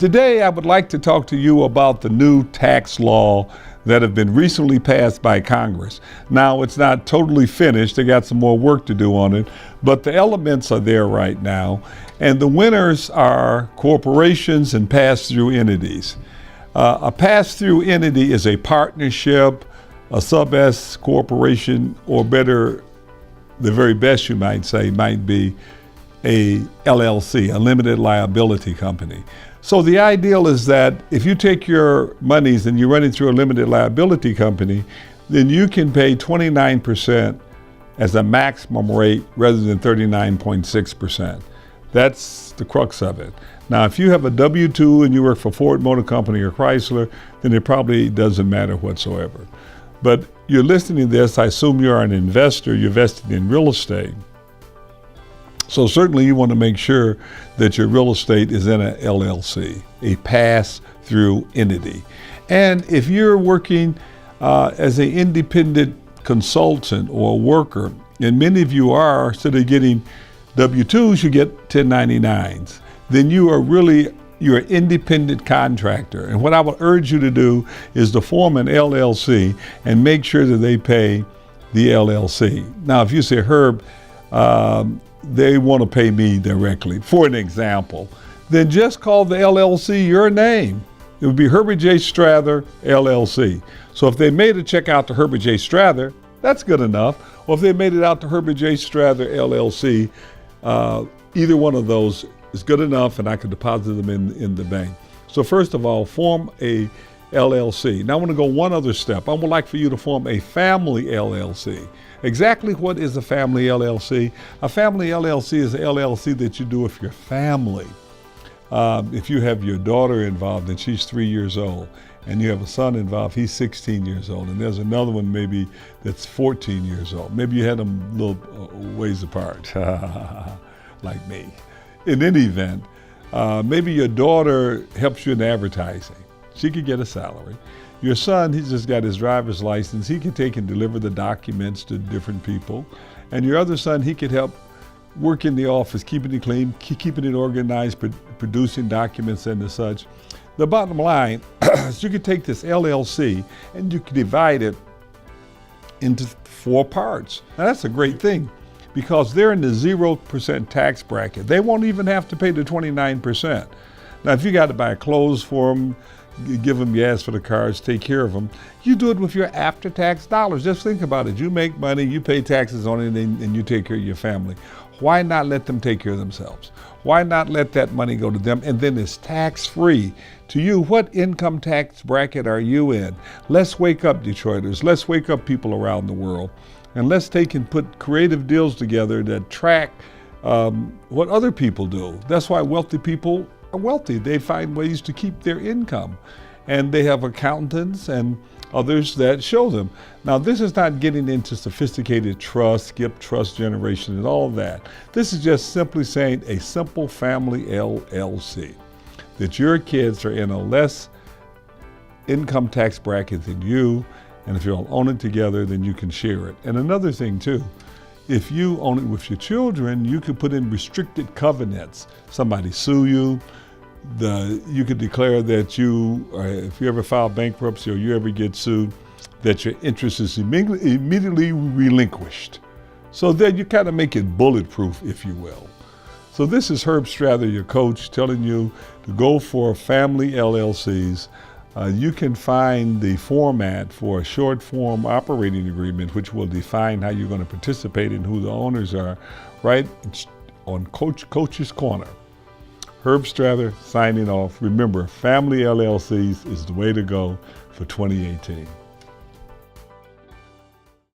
Today, I would like to talk to you about the new tax law that have been recently passed by Congress. Now, it's not totally finished. They got some more work to do on it, but the elements are there right now. And the winners are corporations and pass-through entities. A pass-through entity is a partnership, a sub-S corporation, or better, the very best you might say might be a LLC, a limited liability company. So the ideal is that if you take your monies and you run it through a limited liability company, then you can pay 29% as a maximum rate rather than 39.6%. That's the crux of it. Now, if you have a W-2 and you work for Ford Motor Company or Chrysler, then it probably doesn't matter whatsoever. But you're listening to this, I assume you're an investor, you're invested in real estate. So certainly you want to make sure that your real estate is in an LLC, a pass-through entity. And if you're working as an independent consultant or worker, and many of you are, instead of getting W-2s, you get 1099s. Then you're an independent contractor. And what I would urge you to do is to form an LLC and make sure that they pay the LLC. Now, if you say, Herb, they want to pay me directly, for an example, then just call the LLC your name. It would be Herbert J. Strather, LLC. So if they made a check out to Herbert J. Strather, that's good enough. Or if they made it out to Herbert J. Strather, LLC, either one of those is good enough, and I could deposit them in the bank. So first of all, form a LLC. Now I want to go one other step. I would like for you to form a family LLC. Exactly what is a family LLC? A family LLC is an LLC that you do with your family. If you have your daughter involved and she's 3 years old, and you have a son involved, he's 16 years old, and there's another one maybe that's 14 years old. Maybe you had them little ways apart, like me. In any event, maybe your daughter helps you in advertising. She could get a salary. Your son, he's just got his driver's license. He can take and deliver the documents to different people. And your other son, he could help work in the office, keeping it clean, keeping it organized, producing documents and such. The bottom line is you could take this LLC and you could divide it into 4 parts. Now that's a great thing because they're in the 0% tax bracket. They won't even have to pay the 29%. Now if you got to buy clothes for them, give them gas for the cars, take care of them, you do it with your after-tax dollars. Just think about it. You make money, you pay taxes on it, and you take care of your family. Why not let them take care of themselves? Why not let that money go to them? And then it's tax-free to you. What income tax bracket are you in? Let's wake up, Detroiters. Let's wake up people around the world. And let's take and put creative deals together that track what other people do. That's why wealthy people are wealthy. They find ways to keep their income. And they have accountants and others that show them. Now, this is not getting into sophisticated trust, skip trust generation and all of that. This is just simply saying a simple family LLC, that your kids are in a less income tax bracket than you, and if you all own it together, then you can share it. And another thing too, if you own it with your children, you could put in restricted covenants. Somebody sue you, you could declare that if you ever file bankruptcy or you ever get sued, that your interest is immediately relinquished. So then you kind of make it bulletproof, if you will. So this is Herb Strather, your coach, telling you to go for family LLCs. You can find the format for a short form operating agreement, which will define how you're going to participate and who the owners are, right on Coach's Corner. Herb Strather signing off. Remember, family LLCs is the way to go for 2018.